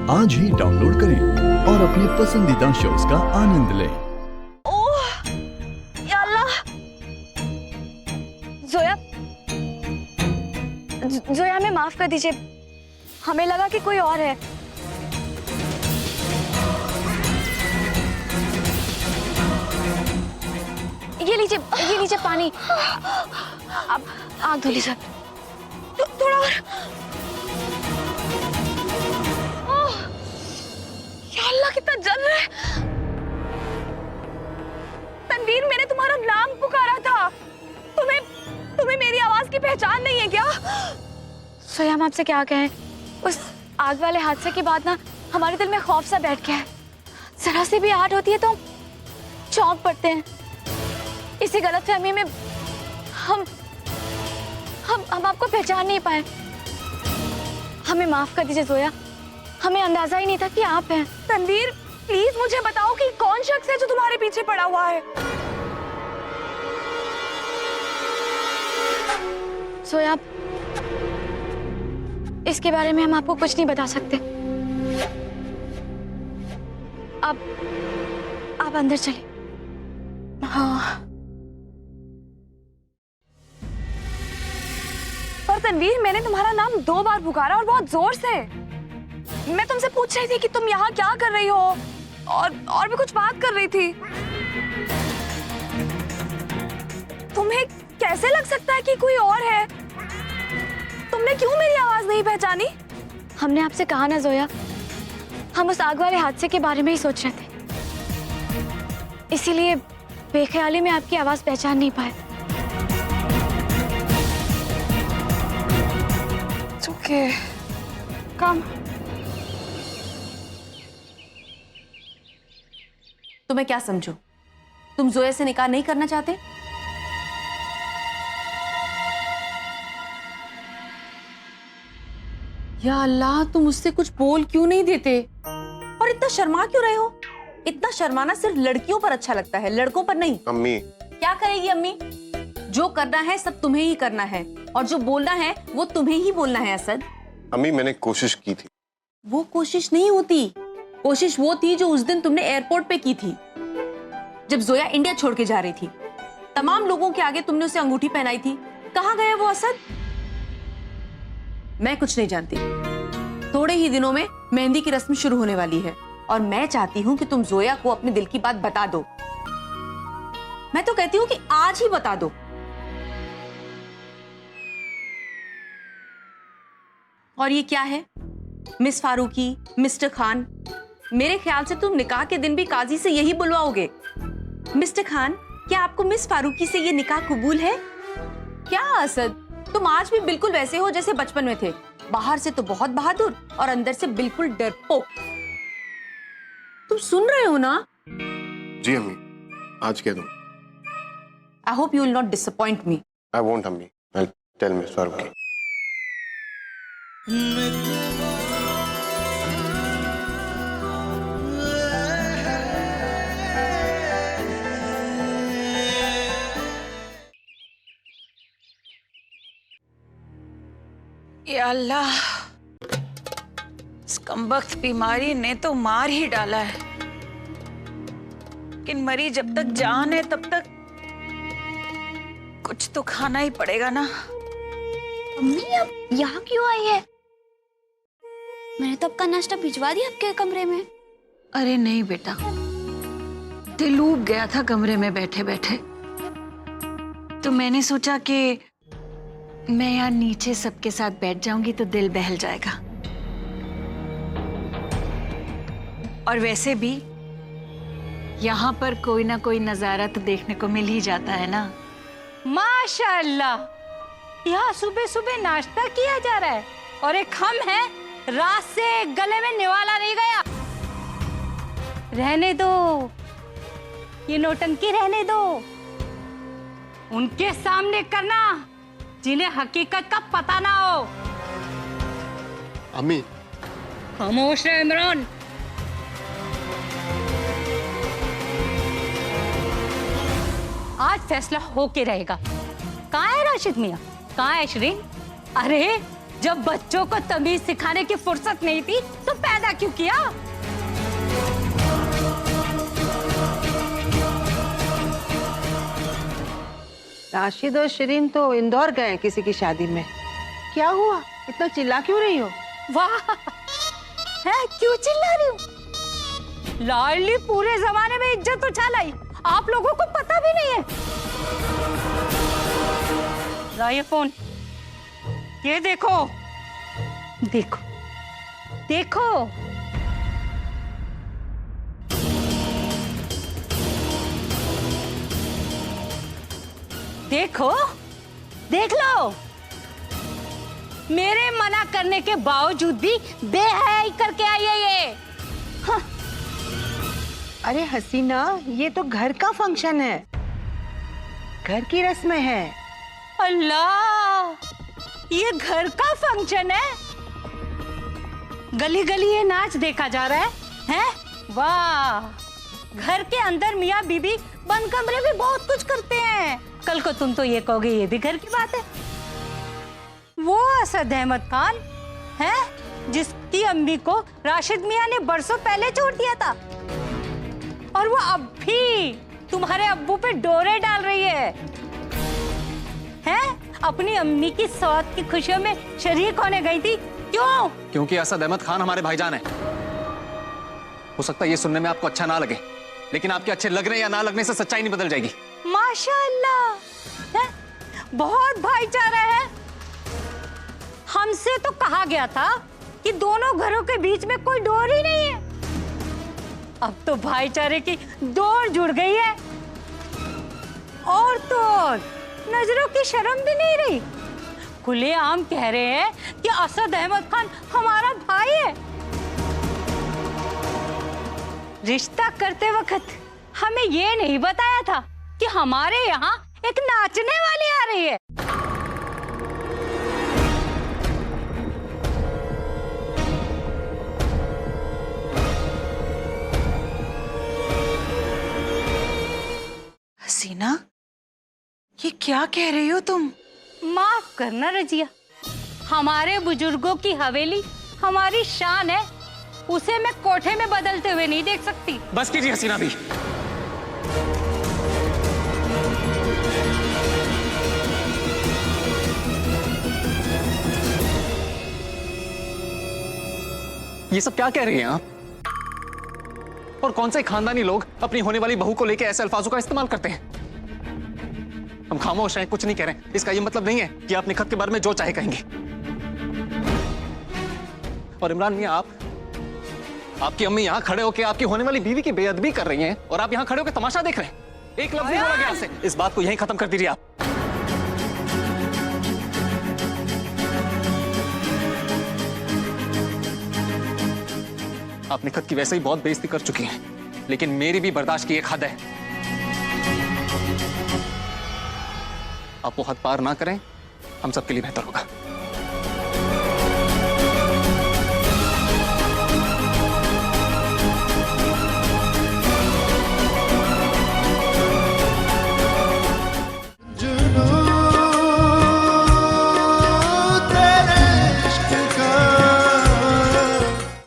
आज ही डाउनलोड करें और अपने पसंदीदा शोज का आनंद लें। ओह या अल्लाह। जोया, जोया हमें माफ कर दीजिए, हमें लगा कि कोई और है। ये लीजिए पानी। अब आग धो लीजिए। थोड़ा और। ओह, या अल्लाह कितना जल रहा है। तनवीर, मैंने तुम्हारा नाम पुकारा था। तुम्हें मेरी आवाज की पहचान नहीं है क्या? सोया, हम आपसे क्या कहें, उस आग वाले हादसे के बाद ना हमारे दिल में खौफ सा बैठ गया है। जरा सी भी आहट होती है तो चौंक पड़ते हैं। इसी गलतफहमी में हम आपको पहचान नहीं पाए। हमें माफ कर दीजिए जोया, हमें अंदाजा ही नहीं था कि आप हैं। तनवीर, प्लीज मुझे बताओ कि कौन शख्स है जो तुम्हारे पीछे पड़ा हुआ है। जोया, इसके बारे में हम आपको कुछ नहीं बता सकते। आप अंदर चलिए। हाँ। पर तनवीर, मैंने तुम्हारा नाम 2 बार पुकारा और बहुत जोर से। मैं तुमसे पूछ रही थी कि तुम यहाँ क्या कर रही हो, और भी कुछ बात कर रही थी। तुम्हें कैसे लग सकता है कि कोई और है? तुमने क्यों मेरी आवाज नहीं पहचानी? हमने आपसे कहा ना जोया, हम उस आग वाले हादसे के बारे में ही सोच रहे थे, इसीलिए बेख्याली में आपकी आवाज पहचान नहीं पाए। ओके, कम। तो मैं क्या समझू, तुम जोया से निकाह नहीं करना चाहते? या अल्लाह, तुम उससे कुछ बोल क्यों नहीं देते? और इतना शर्मा क्यों रहे हो? इतना शर्माना सिर्फ लड़कियों पर अच्छा लगता है, लड़कों पर नहीं। अम्मी। क्या करेगी अम्मी? जो करना है सब तुम्हें ही करना है, और जो बोलना है वो तुम्हें ही बोलना है। असद, अम्मी, मैंने कोशिश की थी। वो कोशिश नहीं होती। कोशिश वो थी जो उस दिन तुमने एयरपोर्ट पे की थी, जब जोया इंडिया छोड़ के जा रही थी। तमाम लोगों के आगे तुमने उसे अंगूठी पहनाई थी। कहाँ गया वो असद? मैं कुछ नहीं जानती। थोड़े ही दिनों में मेहंदी की रस्म शुरू होने वाली है, और मैं चाहती हूँ कि तुम जोया को अपने दिल की बात बता दो। मैं तो कहती हूँ कि आज ही बता दो। और ये क्या है, मिस फारूकी, मिस्टर खान? मेरे ख्याल से तुम निकाह के दिन भी काजी से यही बुलवाओगे। मिस्टर खान, क्या आपको मिस फारूकी से ये निकाह कबूल है? क्या असद, तुम आज भी बिल्कुल वैसे हो जैसे बचपन में थे। बाहर से तो बहुत बहादुर और अंदर से बिल्कुल डरपोक। तुम सुन रहे हो ना? जी अम्मी, आज कह दूं। I hope you will not disappoint me. I won't अम्मी, आई टेल मिस फारूकी। या अल्लाह, इस कमबख्त बीमारी ने तो मार ही डाला है। लेकिन मरी जब तक जान है तब तक कुछ तो खाना ही पड़ेगा ना। मम्मी, अब यहाँ क्यों आई है? मैंने तो आपका नाश्ता भिजवा दिया आपके कमरे में। अरे नहीं बेटा, दिल ऊब गया था कमरे में बैठे बैठे, तो मैंने सोचा कि मैं यहाँ नीचे सबके साथ बैठ जाऊंगी तो दिल बहल जाएगा। और वैसे भी यहाँ पर कोई ना कोई नजारा तो देखने को मिल ही जाता है ना। माशाअल्लाह, यहाँ सुबह सुबह नाश्ता किया जा रहा है, और एक हम है रात से गले में निवाला नहीं गया। रहने दो, ये नौटंकी रहने दो। उनके सामने करना जिन्हें हकीकत का पता ना हो। अम्मी। खामोश रहे इमरान। आज फैसला होके रहेगा। कहाँ है राशिद मियाँ? कहाँ है शरीन? अरे जब बच्चों को तमीज सिखाने की फुर्सत नहीं थी तो पैदा क्यों किया? राशिद और शिरीन तो इंदौर गए किसी की शादी में। क्या हुआ, इतना चिल्ला क्यों रही हो? वाह, है क्यों चिल्ला रही हूँ? लाडली पूरे जमाने में इज्जत उछा लाई, आप लोगों को पता भी नहीं है। ला ये फोन, ये देखो देखो देखो। देखो देख लो, मेरे मना करने के बावजूद भी बेहयाई करके आई है ये। हाँ। अरे हसीना, ये तो घर का फंक्शन है, घर की रस्में है। अल्लाह, ये घर का फंक्शन है? गली गली ये नाच देखा जा रहा है, हैं? वाह, घर के अंदर मियाँ बीबी बंद कमरे में बहुत कुछ करते हैं। कल को तुम तो ये कहोगे ये भी घर की बात है। वो असद अहमद खान है जिसकी अम्मी को राशिद मियाँ ने बरसों पहले छोड़ दिया था, और वो अब भी तुम्हारे अब्बू पे डोरे डाल रही है? अपनी अम्मी की सौत की खुशियों में शरीक होने गई थी। क्यों? क्योंकि असद अहमद खान हमारे भाईजान है। हो सकता है ये सुनने में आपको अच्छा ना लगे, लेकिन आपके अच्छे लगने या ना लगने से सच्चाई नहीं बदल जाएगी। माशाअल्लाह, है? बहुत भाईचारा है। हमसे तो कहा गया था कि दोनों घरों के बीच में कोई डोर ही नहीं है। अब तो भाईचारे की डोर जुड़ गई है, और तो और नजरों की शर्म भी नहीं रही। खुलेआम कह रहे हैं कि असद अहमद खान हमारा भाई है। रिश्ता करते वक्त हमें ये नहीं बताया था कि हमारे यहाँ एक नाचने वाली आ रही है। हसीना, ये क्या कह रही हो तुम? माफ करना रजिया, हमारे बुजुर्गों की हवेली हमारी शान है, उसे मैं कोठे में बदलते हुए नहीं देख सकती। बस कीजिए हसीना भी। ये सब क्या कह रही हैं आप? और कौन से खानदानी लोग अपनी होने वाली बहू को लेकर ऐसे अल्फाजों का इस्तेमाल करते हैं? हम खामोश हैं, कुछ नहीं कह रहे हैं। इसका ये मतलब नहीं है कि आप निखत के बारे में जो चाहे कहेंगे। और इमरान मियां, आपकी अम्मी यहाँ खड़े होकर आपकी होने वाली बीवी की बेअदबी कर रही हैं, और आप यहाँ खड़े होकर तमाशा देख रहे हैं। एक लफ्ज़ नहीं बोला गया आपसे। इस बात को यहीं खत्म कर दीजिए आप। आप निखत की वैसे ही बहुत बेइज्जती कर चुकी हैं, लेकिन मेरी भी बर्दाश्त की एक हद है। आप वो हद पार ना करें, हम सबके लिए बेहतर होगा।